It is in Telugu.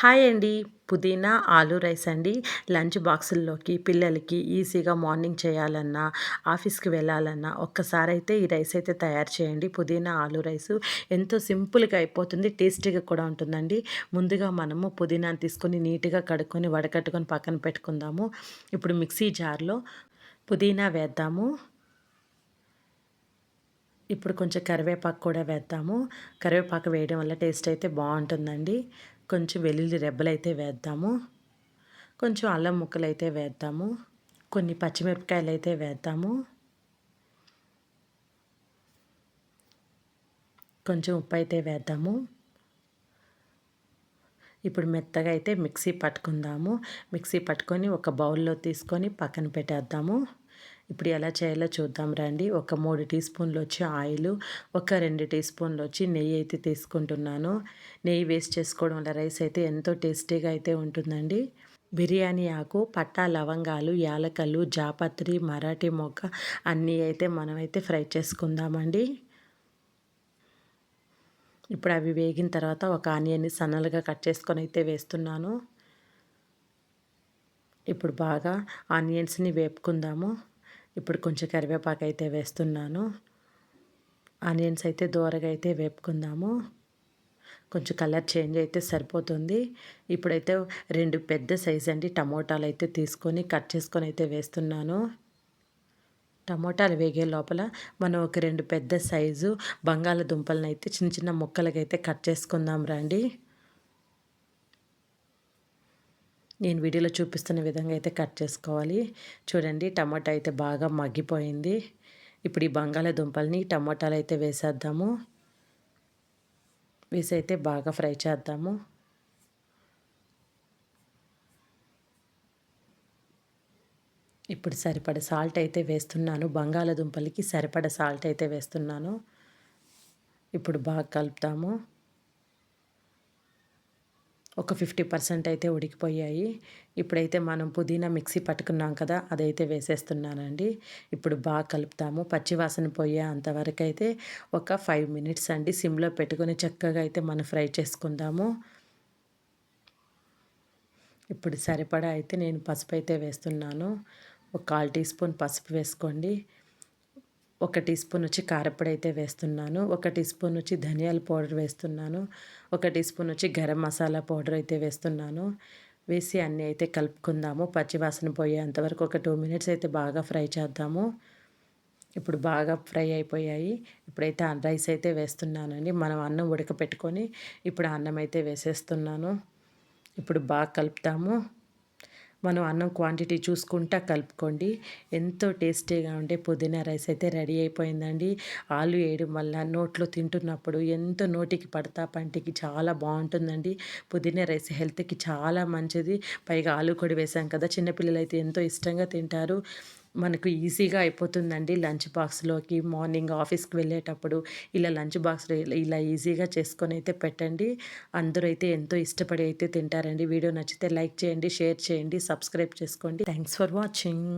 హాయ్ అండి. పుదీనా ఆలు రైస్ అండి. లంచ్ బాక్సుల్లోకి పిల్లలకి ఈజీగా మార్నింగ్ చేయాలన్నా, ఆఫీస్‌కి వెళ్ళాలన్నా ఒక్కసారైతే ఈ రైస్ అయితే తయారు చేయండి. పుదీనా ఆలు రైసు ఎంతో సింపుల్‌గా అయిపోతుంది. టేస్టీగా కూడా ఉంటుందండి. ముందుగా మనము పుదీనాను తీసుకొని నీట్‌గా కడుక్కొని, వడకట్టుకొని పక్కన పెట్టుకుందాము. ఇప్పుడు మిక్సీ జార్‌లో పుదీనా వేద్దాము. ఇప్పుడు కొంచెం కరివేపాకు కూడా వేద్దాము. కరివేపాకు వేయడం వల్ల టేస్ట్ అయితే బావుంటుందండి. కొంచెం వెల్లుల్లి రెబ్బలైతే వేద్దాము. కొంచెం అల్లం ముక్కలైతే వేద్దాము. కొన్ని పచ్చిమిరపకాయలైతే వేద్దాము. కొంచెం ఉప్పైతే వేద్దాము. ఇప్పుడు మెత్తగా అయితే మిక్సీ పట్టుకుందాము. మిక్సీ పట్టుకొని ఒక బౌల్‌లో తీసుకొని పక్కన పెట్టేద్దాము. ఇప్పుడు ఎలా చేయాలో చూద్దాం రండి. ఒక 3 టీ స్పూన్‌లొచ్చి ఆయిలు, ఒక 2 టీ స్పూన్‌లొచ్చి నెయ్యి అయితే తీసుకుంటున్నాను. నెయ్యి వేస్ట్ చేసుకోవడం వల్ల రైస్ అయితే ఎంతో టేస్టీగా అయితే ఉంటుందండి. బిర్యానీ ఆకు, పట్టా, లవంగాలు, యాలకలు, జాపత్రి, మరాఠీ మొగ్గ అన్నీ అయితే మనమైతే ఫ్రై చేసుకుందామండి. ఇప్పుడు అవి వేగిన తర్వాత ఒక ఆనియన్‌ని సన్నలుగా కట్ చేసుకొని అయితే వేస్తున్నాను. ఇప్పుడు బాగా ఆనియన్స్‌ని వేపుకుందాము. ఇప్పుడు కొంచెం కరివేపాకు అయితే వేస్తున్నాను. ఆనియన్స్ అయితే దోరగా అయితే వేపుకుందాము. కొంచెం కలర్ చేంజ్ అయితే సరిపోతుంది. ఇప్పుడైతే 2 పెద్ద సైజ్ అండి టమోటాలు అయితే తీసుకొని కట్ చేసుకొని అయితే వేస్తున్నాను. టమోటాలు వేగే లోపల మనం ఒక 2 పెద్ద సైజు బంగాళదుంపలను అయితే చిన్న చిన్న ముక్కలుగా అయితే కట్ చేసుకుందాం రండి. నేను వీడియోలో చూపిస్తున్న విధంగా అయితే కట్ చేసుకోవాలి. చూడండి టమాటా అయితే బాగా మగ్గిపోయింది. ఇప్పుడు ఈ బంగాళదుంపల్ని టమోటాలు అయితే వేసేద్దాము. వేసి అయితే బాగా ఫ్రై చేద్దాము. ఇప్పుడు సరిపడ సాల్ట్ అయితే వేస్తున్నాను. బంగాళదుంపలకి సరిపడ సాల్ట్ అయితే వేస్తున్నాను. ఇప్పుడు బాగా కలుపుతాము. ఒక 50% అయితే ఉడికిపోయాయి. ఇప్పుడైతే మనం పుదీనా మిక్సీ పట్టుకున్నాం కదా! అదైతే వేసేస్తున్నానండి. ఇప్పుడు బాగా కలుపుతాము. పచ్చి వాసన పోయేంత వరకైతే ఒక 5 మినిట్స్ అండి సిమ్‌లో పెట్టుకొని చక్కగా అయితే మనం ఫ్రై చేసుకుందాము. ఇప్పుడు సరిపడా అయితే నేను పసుపైతే వేస్తున్నాను. ఒక 1/4 టీ స్పూన్ పసుపు వేసుకోండి. ఒక టీ స్పూన్ వచ్చి కారప్పొడి అయితే వేస్తున్నాను. ఒక టీ స్పూన్ వచ్చి ధనియాల పౌడర్ వేస్తున్నాను. ఒక టీ స్పూన్ వచ్చి గరం మసాలా పౌడర్ అయితే వేస్తున్నాను. వేసి అన్నీ అయితే కలుపుకుందాము. పచ్చివాసన పోయేంత వరకు ఒక 2 మినిట్స్ అయితే బాగా ఫ్రై చేద్దాము. ఇప్పుడు బాగా ఫ్రై అయిపోయాయి. ఇప్పుడైతే రైస్ అయితే వేస్తున్నానండి. మనం అన్నం ఉడకపెట్టుకొని ఇప్పుడు అన్నం అయితే వేసేస్తున్నాను. ఇప్పుడు బాగా కలుపుతాము. మనం అన్నం క్వాంటిటీ చూసుకుంటా కలుపుకోండి. ఎంతో టేస్టీగా ఉండే పుదీనా రైస్ అయితే రెడీ అయిపోయిందండి. ఆలు వేయడం వల్ల నోట్లో తింటున్నప్పుడు ఎంతో నోటికి పడతా పంటికి చాలా బావుంటుందండి. పుదీనా రైస్ హెల్త్‌కి చాలా మంచిది. పైగా ఆలు కూడా వేసాం కదా! చిన్నపిల్లలైతే ఎంతో ఇష్టంగా తింటారు. మనకు ఈజీగా అయిపోతుందండి లంచ్ బాక్స్‌లోకి మార్నింగ్ ఆఫీస్‌కి వెళ్ళేటప్పుడు ఇలా లంచ్ బాక్స్‌లో ఇలా ఈజీగా చేసుకొనైతే పెట్టండి. అందరూ అయితే ఎంతో ఇష్టపడి అయితే తింటారండి. వీడియో నచ్చితే లైక్ చేయండి, షేర్ చేయండి, సబ్స్క్రైబ్ చేసుకోండి. Thanks for watching.